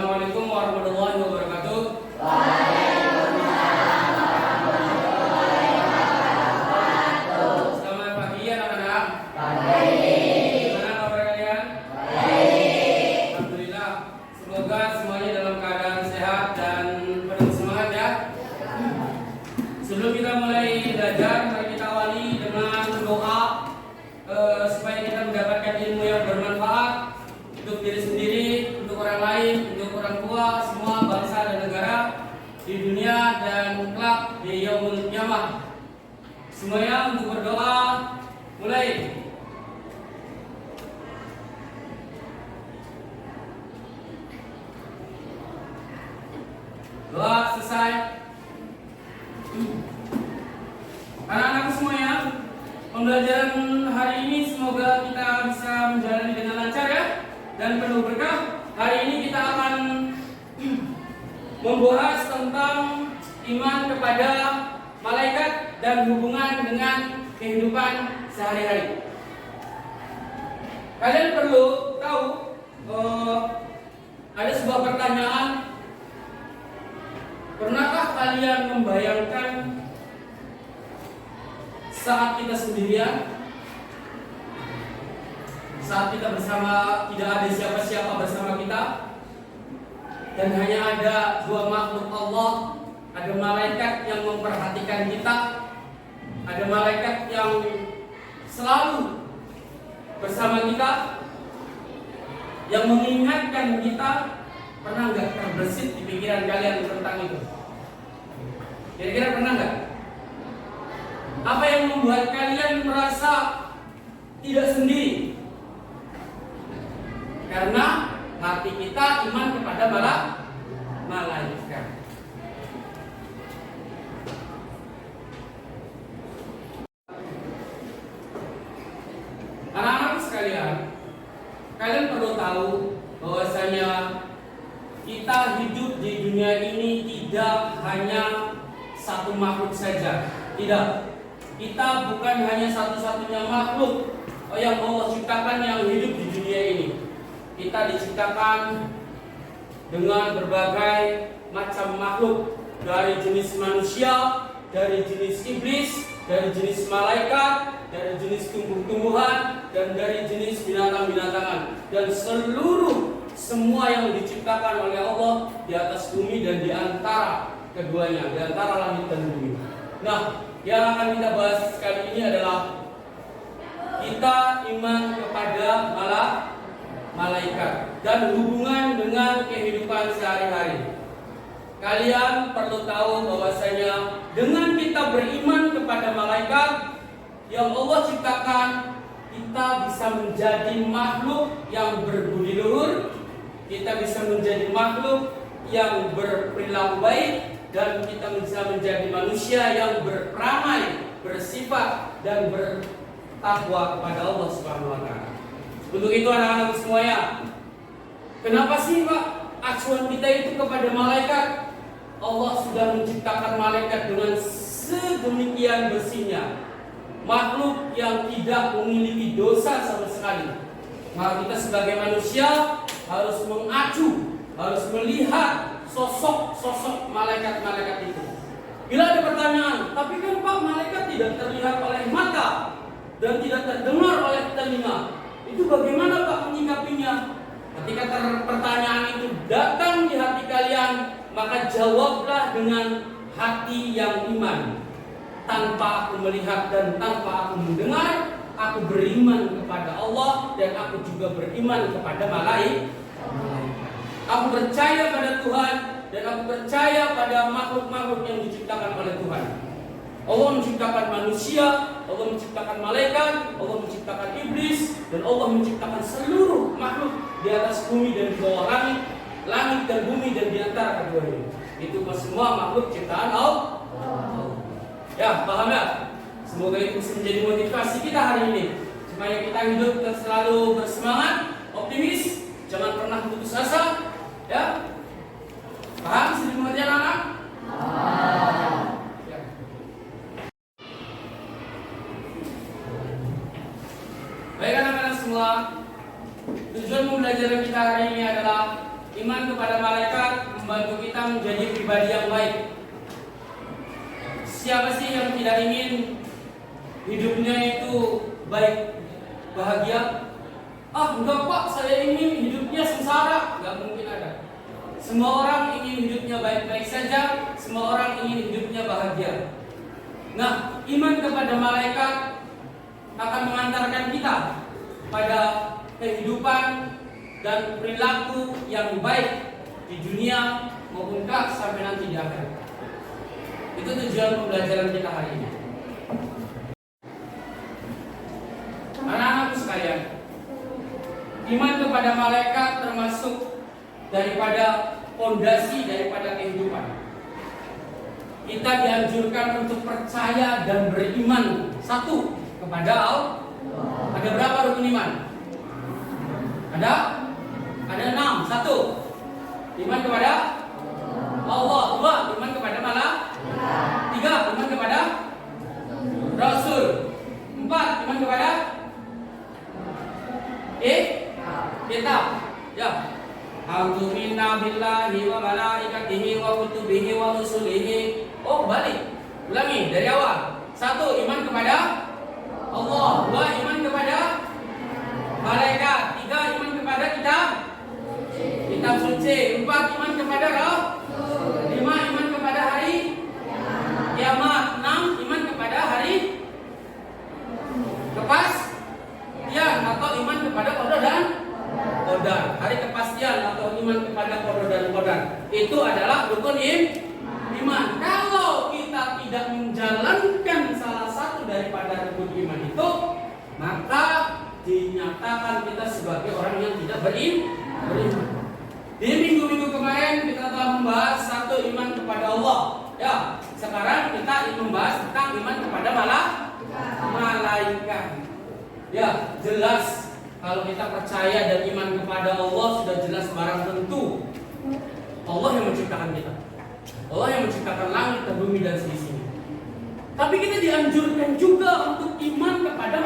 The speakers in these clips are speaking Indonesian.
Assalamualaikum warahmatullahi wabarakatuh. Selamat pagi anak-anak. Gimana kabar kalian? Alhamdulillah. Semoga semuanya dalam keadaan sehat dan penuh semangat ya. Sebelum kita mulai belajar, mari kita awali dengan doa supaya kita mendapatkan ilmu yang bermanfaat untuk diri sendiri, untuk orang lain, untuk orang tua, semua bangsa dan negara di dunia dan kelak di yaumul qiyamah. Semuanya untuk berdoa. Mulai. Doa selesai. Anak-anak semuanya, pembelajaran hari ini semoga kita bisa menjalani dengan lancar ya dan penuh berkah. Hari ini kita akan membahas tentang iman kepada malaikat dan hubungan dengan kehidupan sehari-hari. Kalian perlu tahu ada sebuah pertanyaan. Pernahkah kalian membayangkan saat kita sendirian, saat kita bersama, tidak ada siapa-siapa bersama kita, dan hanya ada dua makhluk Allah, ada malaikat yang memperhatikan kita, ada malaikat yang selalu bersama kita, yang mengingatkan kita. Pernah nggak terbersit di pikiran kalian tentang itu? Kira-kira pernah nggak? Apa yang membuat kalian merasa tidak sendiri? Karena hati kita iman kepada malaikat. Anak-anak sekalian, kalian perlu tahu bahwasanya kita hidup di dunia ini tidak hanya satu makhluk saja. Tidak. Kita bukan hanya satu-satunya makhluk yang Allah ciptakan yang hidup di dunia ini. Kita diciptakan dengan berbagai macam makhluk, dari jenis manusia, dari jenis iblis, dari jenis malaikat, dari jenis tumbuh-tumbuhan, dan dari jenis binatang-binatangan, dan semua yang diciptakan oleh Allah di atas bumi dan di antara keduanya, di antara langit dan bumi. Nah, yang akan kita bahas kali ini adalah kita iman kepada malaikat dan hubungan dengan kehidupan sehari-hari. Kalian perlu tahu bahwasanya dengan kita beriman kepada malaikat yang Allah ciptakan, kita bisa menjadi makhluk yang berbudi luhur, kita bisa menjadi makhluk yang berperilaku baik, dan kita bisa menjadi manusia yang berperangai, bersifat dan bertakwa kepada Allah Subhanahu wa taala. Untuk itu anak-anak semuanya, kenapa sih Pak acuan kita itu kepada malaikat? Allah sudah menciptakan malaikat dengan sedemikian bersihnya, makhluk yang tidak memiliki dosa sama sekali. Maka kita sebagai manusia harus mengacu, harus melihat sosok-sosok malaikat-malaikat itu. Bila ada pertanyaan, tapi kan Pak, malaikat tidak terlihat oleh mata dan tidak terdengar oleh telinga, itu bagaimana Pak menyikapinya? Ketika pertanyaan itu datang di hati kalian, maka jawablah dengan hati yang iman. Tanpa aku melihat dan tanpa aku mendengar, aku beriman kepada Allah dan aku juga beriman kepada malaikat. Aku percaya pada Tuhan dan aku percaya pada makhluk-makhluk yang diciptakan oleh Tuhan. Allah menciptakan manusia, Allah menciptakan malaikat, Allah menciptakan iblis, dan Allah menciptakan seluruh makhluk di atas bumi dan di bawah langit dan bumi dan di antara keduanya. Itu semua makhluk ciptaan Allah. Ya, paham ya? Semoga itu bisa menjadi motivasi kita hari ini, supaya kita hidup dan selalu bersemangat, optimis, jangan pernah putus asa. Ya, paham sedikit pengertian anak? Ya. Baik anak-anak semua, tujuan pembelajaran kita hari ini adalah iman kepada malaikat membantu kita menjadi pribadi yang baik. Siapa sih yang tidak ingin hidupnya itu baik, bahagia? Enggak Pak, saya ingin hidupnya sengsara. Enggak mungkin ada. Semua orang ingin hidupnya baik-baik saja. Semua orang ingin hidupnya bahagia. Nah, iman kepada malaikat akan mengantarkan kita pada kehidupan dan perilaku yang baik di dunia maupun kelak sampai nanti di akhirat. Itu tujuan pembelajaran kita hari ini. Anak-anakku sekalian, iman kepada malaikat termasuk daripada fondasi daripada kehidupan. Kita dianjurkan untuk percaya dan beriman satu kepada Allah. Ada berapa rukun iman? Ada 6. Satu, iman kepada Allah. Dua, iman kepada malaikat. Tiga, iman kepada Rasul. Empat, iman kepada kitab. Ya. A'udzubillahi billahi wa malaikatihi wa kutubihi wa rusulihi. Balik. Ulangi dari awal. Satu, iman kepada Allah. Dua, iman kepada malaikat. Tiga, iman kepada kitab suci. Empat, iman kepada Roh. Lima, iman kepada hari kiamat. Enam, iman kepada hari kepastian atau iman kepada qada dan qadar. Hari kepastian atau iman kepada qada dan qadar itu adalah rukun iman. Kalau kita tidak menjalankan salah satu daripada rukun iman itu, maka dinyatakan kita sebagai orang yang tidak beriman. Di minggu-minggu kemarin kita telah membahas satu iman kepada Allah. Ya, sekarang kita membahas tentang iman kepada malaikat. Ya, jelas kalau kita percaya dan iman kepada Allah sudah jelas barang tentu. Allah yang menciptakan kita. Allah yang menciptakan langit dan bumi dan seisinya. Tapi kita dianjurkan juga untuk iman kepada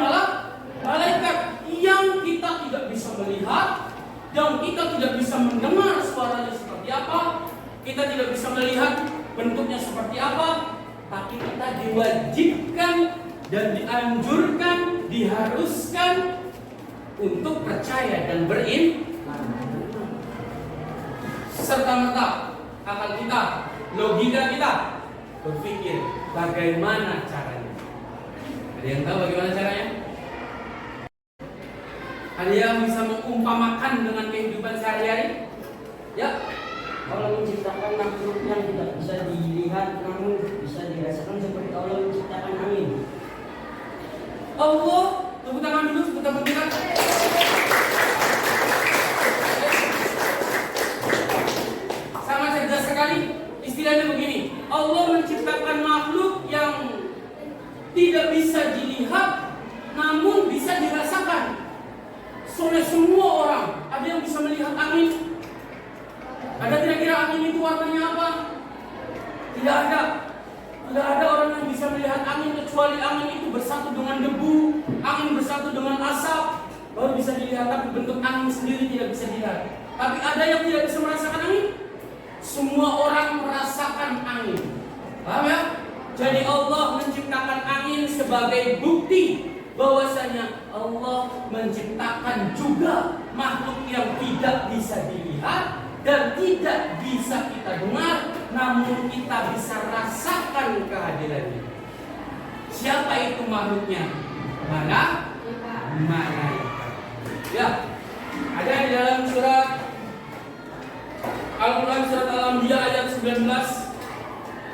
malaikat yang kita tidak bisa melihat, yang kita tidak bisa mendengar suaranya seperti apa, kita tidak bisa melihat bentuknya seperti apa, tapi kita diwajibkan dan dianjurkan, diharuskan untuk percaya dan beriman. Serta-merta akal kita, logika kita berpikir bagaimana caranya. Ada yang tahu bagaimana caranya? Ada yang bisa mengumpamakan dengan kehidupan sehari-hari? Ya, Allah menciptakan makhluk yang tidak bisa dilihat namun bisa dirasakan seperti Allah menciptakan angin. Allah, tepuk tangan dulu, tepuk tangan kita. Sama cerdas sekali. Istilahnya begini, Allah menciptakan makhluk yang tidak bisa dilihat namun bisa dirasakan oleh semua orang. Ada yang bisa melihat angin? Ada kira-kira angin itu warnanya apa? Tidak ada. Tidak ada orang yang bisa melihat angin kecuali angin itu bersatu dengan debu, angin bersatu dengan asap, baru bisa dilihat. Tapi bentuk angin sendiri tidak bisa dilihat. Tapi ada yang tidak bisa merasakan angin? Semua orang merasakan angin. Paham ya? Jadi Allah menciptakan angin sebagai bukti bahwasanya Allah menciptakan juga makhluk yang tidak bisa dilihat dan tidak bisa kita dengar, namun kita bisa rasakan kehadirannya. Siapa itu makhluknya? Malaikat. Ya, ada di dalam surat Al-Quran surat Al-Anbiya ayat 19.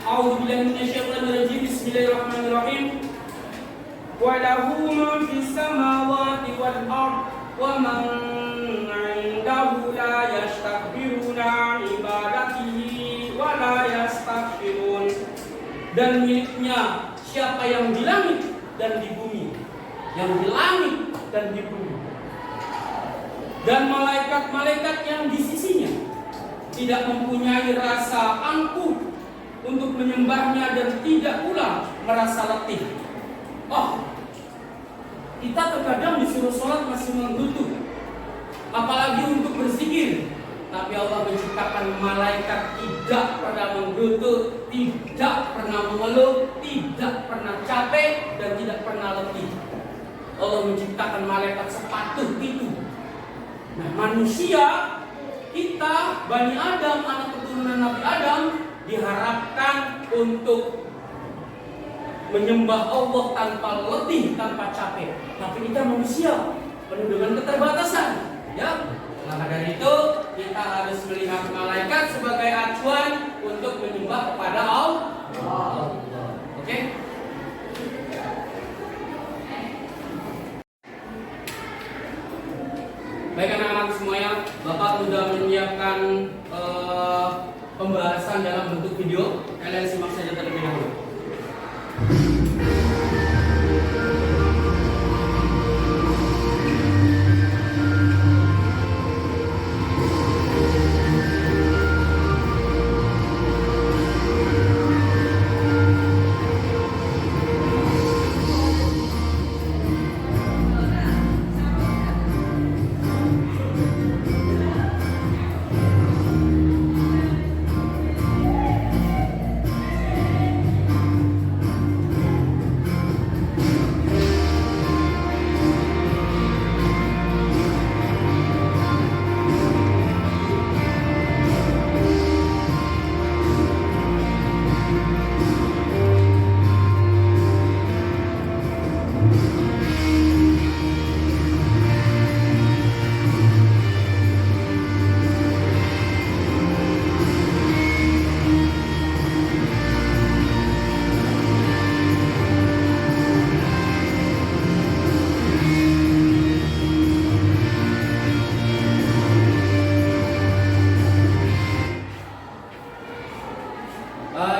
A'udzubillahi minasyaitonir rajim. Bismillahirrahmanirrahim. Wa lahu ma fis samawati wal ardh wa man 'indahu la yastakbiruna 'an ibadatihi wa la yastaghfirun. Dan miliknya siapa yang di langit dan di bumi, yang di langit dan di bumi, dan malaikat-malaikat yang di sisinya, tidak mempunyai rasa angkuh untuk menyembahnya dan tidak pula merasa letih. Kita terkadang disuruh sholat masih menggerutu, apalagi untuk berzikir, Tapi Allah menciptakan malaikat tidak pernah menggerutu, tidak pernah mengeluh, tidak pernah capek, dan tidak pernah letih. Allah menciptakan malaikat sepatuh itu. Nah, manusia, kita, Bani Adam, anak keturunan Nabi Adam, diharapkan untuk menyembah Allah tanpa letih, tanpa capek. Tapi kita manusia penuh dengan keterbatasan, ya. Maka dari itu kita harus melihat malaikat sebagai acuan untuk menyembah kepada Allah. Oke? Baik anak-anak semuanya, Bapak sudah menyiapkan pembahasan dalam bentuk video. Kalian simak saja terlebih dahulu.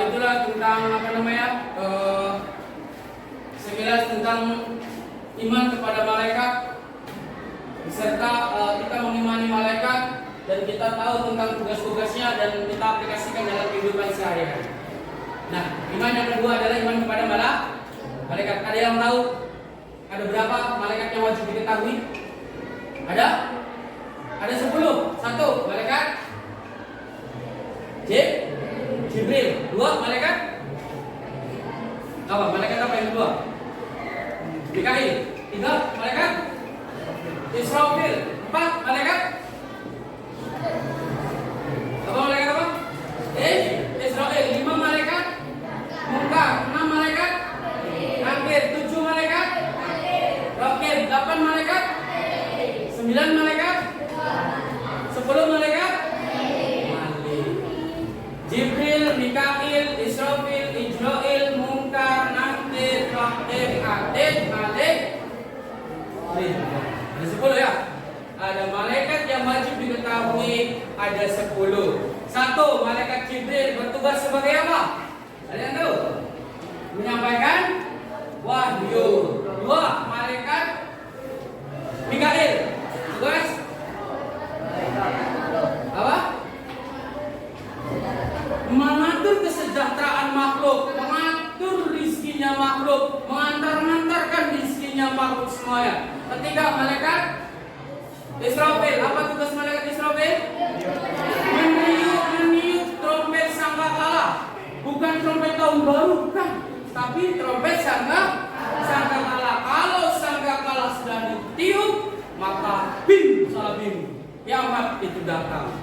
Itulah tentang sekilas tentang iman kepada malaikat, beserta kita mengimani malaikat dan kita tahu tentang tugas-tugasnya dan kita aplikasikan dalam kehidupan sehari-hari. Nah, iman yang kedua adalah iman kepada malaikat. Ada yang tahu ada berapa malaikat yang wajib diketahui? Ada 10. Satu, malaikat Jibril. 2, malaikat apa? Malaikat apa yang kedua? Mikail. 3, malaikat Israfil. 4, malaikat apa? Malaikat apa? Israel. 5, malaikat Munkar. 6, malaikat Nakir. 7, malaikat Raqib. 8, malaikat 9, malaikat 10, malaikat Jibril, Mikail, Israfil, Ijrail, Munkar, Nakir, Raqib, Atid, Malik. Ada 10 ya. Ada malaikat yang wajib diketahui, ada 10. 1, malaikat Jibril bertugas sebagai apa? Ada yang tahu? Menyampaikan wahyu. 2, malaikat Mikail tugas apa? Mengatur kesejahteraan makhluk, mengatur rizkinya makhluk, mengantar-ngantarkan rizkinya makhluk semuanya. 3, malaikat Israfil. Apa tugas malaikat Israfil? Meniup trompet sangkakala. Bukan trompet tahun baru, bukan. Tapi trompet sangkakala. Kalau sangkakala sudah ditiup, maka salabim kiamat itu datang.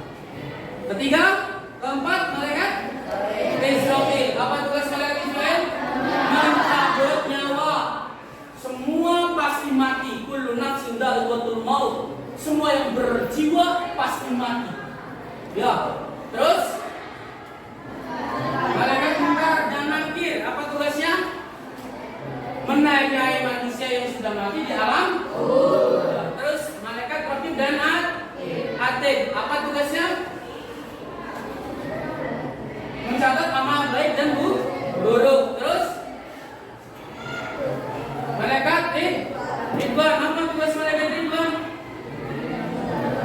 4, malaikat Israfil. Apa tugas malaikat Israfil? Mencabut nyawa. Semua pasti mati. Kullu nafsin dha'iqatul maut. Semua yang berjiwa pasti mati. Ya. Terus malaikat Munkar dan Nakir. Apa tugasnya? Menanyai manusia yang sudah mati di alam. Terus malaikat Raqib dan Atid. Apa tugasnya? Mencatat amal baik dan buruk. Terus malaikat Ridwan. Apa tugas malaikat Ridwan?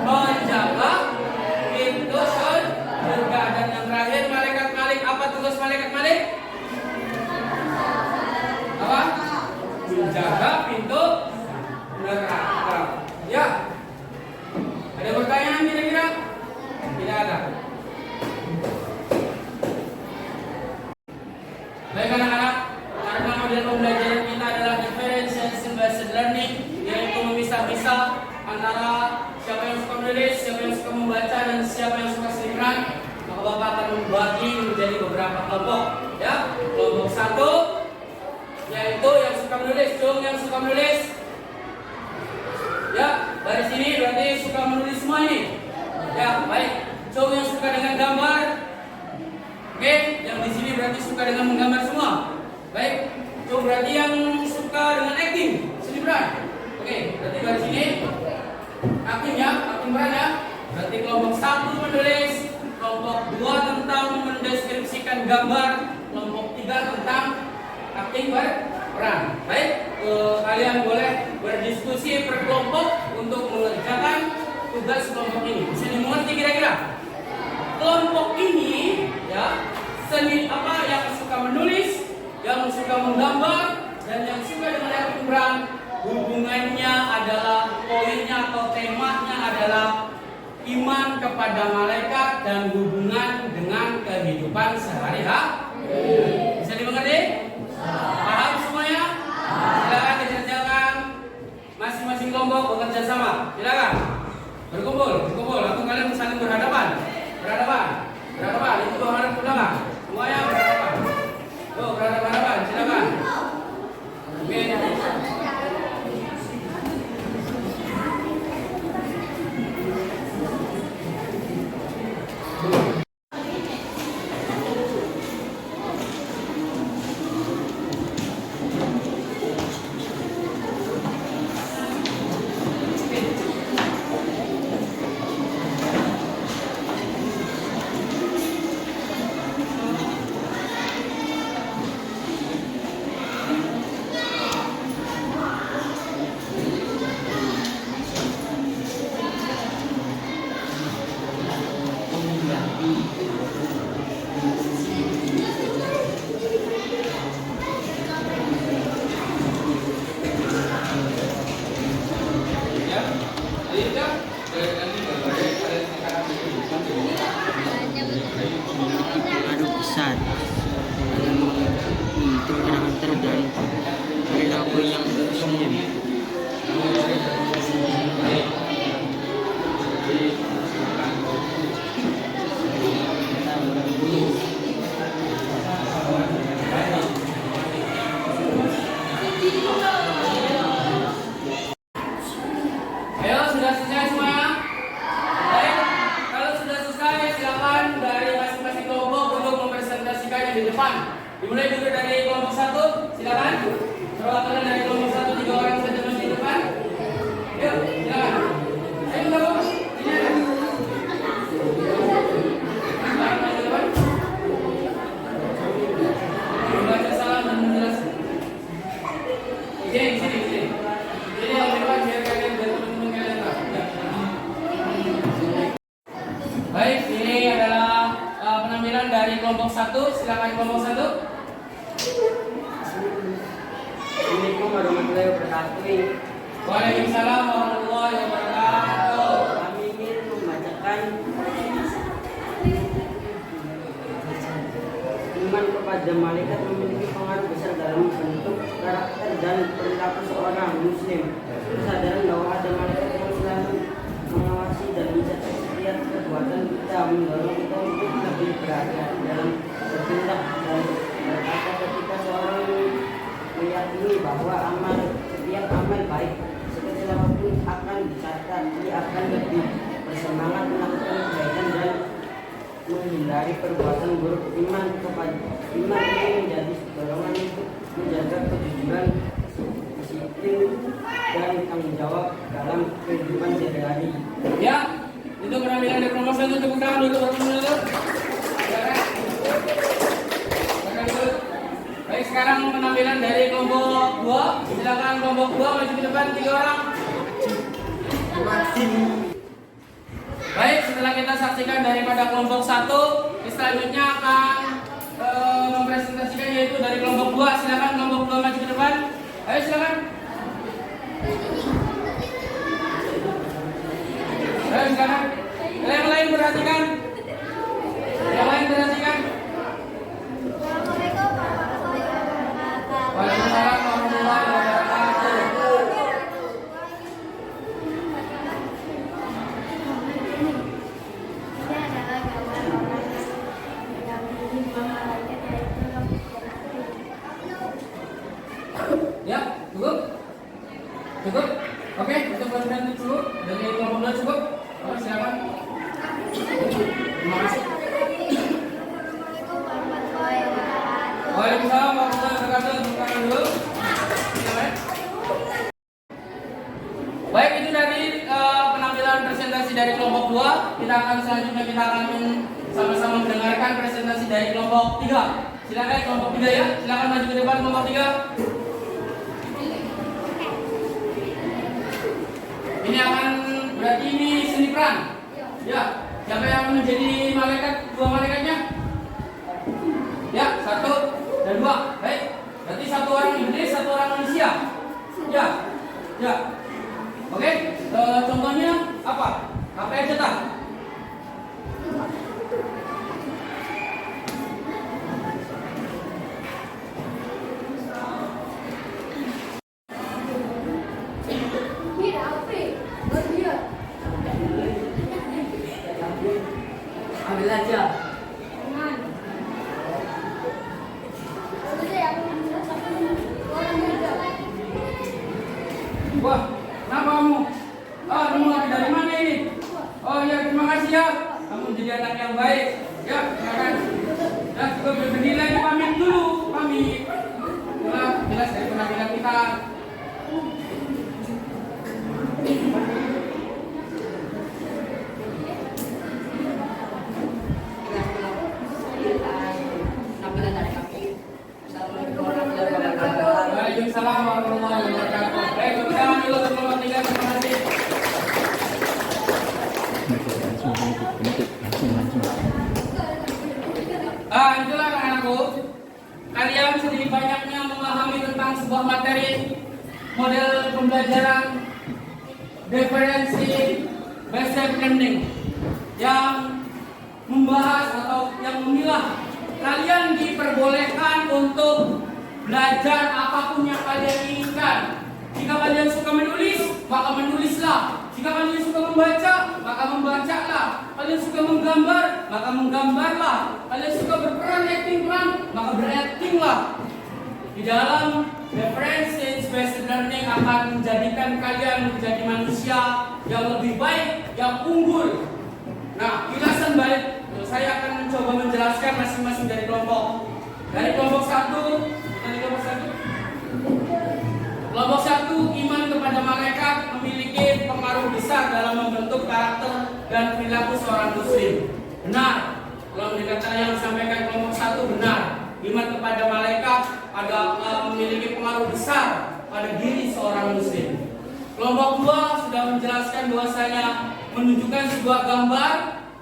Menjaga pintu surga. Dan yang terakhir malaikat Malik. Apa tugas malaikat Malik? Apa? Menjaga pintu neraka. Ya. Ada pertanyaan kira-kira? pisah-pisah antara siapa yang suka menulis, siapa yang suka membaca, dan siapa yang suka seliburan. Maka Bapak akan membagi menjadi beberapa kelompok. Ya, kelompok satu yaitu yang suka menulis, cung yang suka menulis. Ya, dari sini berarti suka menulis semua ini. Ya, baik. Cung yang suka dengan gambar. Oke, yang di sini berarti suka dengan menggambar semua. Baik. Cung berarti yang suka dengan acting, seliburan. Oke, berarti dari sini acting ya, acting peran ya. Berarti kelompok satu menulis, kelompok dua tentang mendeskripsikan gambar, kelompok tiga tentang acting berperan. Baik, kalian boleh berdiskusi per kelompok untuk mengerjakan tugas kelompok ini. Bisa dimengerti kira-kira? Kelompok ini ya, seni apa yang suka menulis, yang suka menggambar, dan yang suka dengan acting peran, hubungannya adalah poinnya atau temanya adalah iman kepada malaikat dan hubungan dengan kehidupan sehari-hari. Bisa dimengerti? Paham semuanya? Silakan dikerjakan. Masing-masing kelompok bekerja sama. Silakan. Berkumpul. Atau kalian saling berhadapan. Itu menghadap ke belakang. Semuanya berhadapan. Tuh, berhadapan. Silakan. Oke. Adu besar itu karakter dari perilaku yang muslim. Ayo, sudah selesai semuanya? Baik, kalau sudah selesai silakan dari masing-masing kelompok untuk mempresentasikannya di depan. Dimulai dulu dari kelompok satu, silakan. Perwakilan dari kelompok satu 3 orang saja masih di depan. Yuk, silakan. Ayo kelompok. Ini ada. Silakan maju ke depan. Membaca salam dan menjelaskan. Sini. Jadi yang depan biar kalian dan teman-teman kalian tahu. Ya. Baik, ini adalah penampilan dari kelompok satu. Silakan kelompok satu. Assalamualaikum warahmatullahi wabarakatuh. Waalaikumsalam warahmatullahi wabarakatuh. Kami ingin membacakan iman kepada malaikat memiliki pengaruh besar dalam bentuk karakter dan perilaku seorang muslim. Kesadaran bahwa ada malaikat yang selalu mengawasi dan mencatat setiap perbuatan kita mendorong kita untuk lebih berhati-hati dalam bertindak dan berkata ketika seorang meyakini bahwa setiap amal baik sekecil apapun akan dicatat, ia akan lebih bersemangat melakukan kebaikan dan menghindari perbuatan buruk. Iman ini menjadi dorongan untuk menjaga kejujuran, disiplin, dan tanggung jawab dalam kehidupan sehari-hari. Ya, itu penampilan dari kelompok satu. Tepuk tangan dulu. Silakan. Baik, sekarang penampilan dari kelompok 2. Silakan kelompok 2 maju ke depan 3 orang. Baik, setelah kita saksikan daripada kelompok 1, selanjutnya akan mempresentasikan yaitu dari kelompok 2. Silakan kelompok 2 maju ke depan. Ayo silakan. Ayo silakan. Yang lain perhatikan. Waalaikumsalam warahmatullahi wabarakatuh. Cukup? Oke, kita berhenti dulu. Dari kelompok 2 cukup? Oke, silakan. Terima kasih. Waalaikumsalam warahmatullahi wabarakatuh. Tepuk tangan dulu. Silakan. Baik, itu dari penampilan presentasi dari kelompok 2. Kita akan selanjutnya sama-sama mendengarkan presentasi dari kelompok 3. Silakan kelompok 3 ya. Silakan maju ke depan kelompok 3. Ini akan berarti ini seni peran. Ya, siapa yang menjadi malaikat? 2 malaikatnya? Ya, 1 dan 2. Baik. Berarti 1 orang iblis, 1 orang manusia. Ya. Ya. Oke, contohnya apa? Apa yang cetak? Ambil aja. Wah, kenapa kamu? Kamu lagi dari mana ini? Oh ya, terima kasih ya. Kamu jadi anak yang baik. Ya, silakan. Ya, juga berdiri lagi, pamit dulu. Pamit. Jelas dari penampilan kita. Waalaikumsalam warahmatullahi wabarakatuh. Baik, kita dulu kelompok 3. Terima kasih. Itulah anak-anakku. Kalian sedikit banyaknya memahami tentang sebuah materi model pembelajaran referensi based learning yang membahas atau yang memilah. Kalian diperbolehkan untuk belajar apapun yang kalian inginkan. Jika kalian suka menulis, maka menulislah. Jika kalian suka membaca, maka membacalah. Kalian suka menggambar, maka menggambarlah. Kalian suka berperan, acting peran, maka beraktinglah. Di dalam reference based learning akan menjadikan kalian menjadi manusia yang lebih baik, yang unggul. Nah, kilasan balik, saya akan mencoba menjelaskan masing-masing dari kelompok. Dari kelompok 1. Kelompok 1, iman kepada malaikat memiliki pengaruh besar dalam membentuk karakter dan perilaku seorang muslim. Benar. Kalau dikatakan yang disampaikan kelompok 1 benar. Iman kepada malaikat memiliki pengaruh besar pada diri seorang muslim. Kelompok 2 sudah menjelaskan bahwasanya menunjukkan sebuah gambar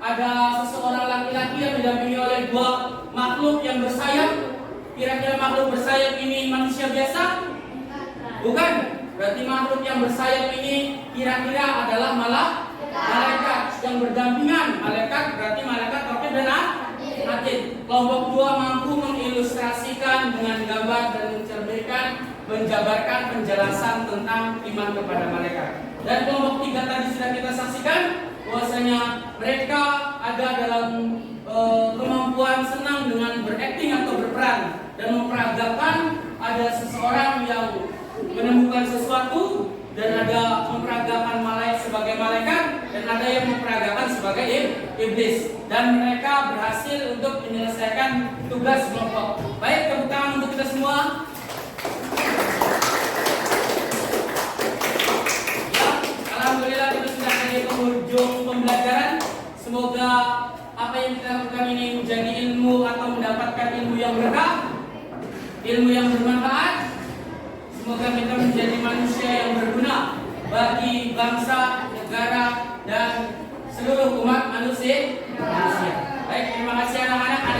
ada seseorang laki-laki yang didampingi oleh 2 makhluk yang bersayap. Kira-kira makhluk bersayap ini manusia biasa? Bukan. Berarti makhluk yang bersayap ini kira-kira adalah malaikat yang berdampingan. Malaikat berarti malaikat tauhid dan atid. Kelompok 2 mampu mengilustrasikan dengan gambar dan menjabarkan penjelasan tentang iman kepada malaikat. Dan kelompok 3 tadi sudah kita saksikan bahwasanya mereka ada dalam kemampuan senang dengan berakting atau berperan dan memperagakan. Ada seseorang yang menemukan sesuatu dan ada memperagakan malaikat sebagai malaikat dan ada yang memperagakan sebagai iblis, dan mereka berhasil untuk menyelesaikan tugas kelompok. Baik, tepuk tangan untuk kita semua. Ya, alhamdulillah kita sudah sampai ke ujung pembelajaran. Semoga apa yang kita lakukan ini menjadi ilmu atau mendapatkan ilmu yang berkah, ilmu yang bermanfaat. Semoga kita menjadi manusia yang berguna bagi bangsa, negara, dan seluruh umat manusia. Baik, terima kasih anak-anak.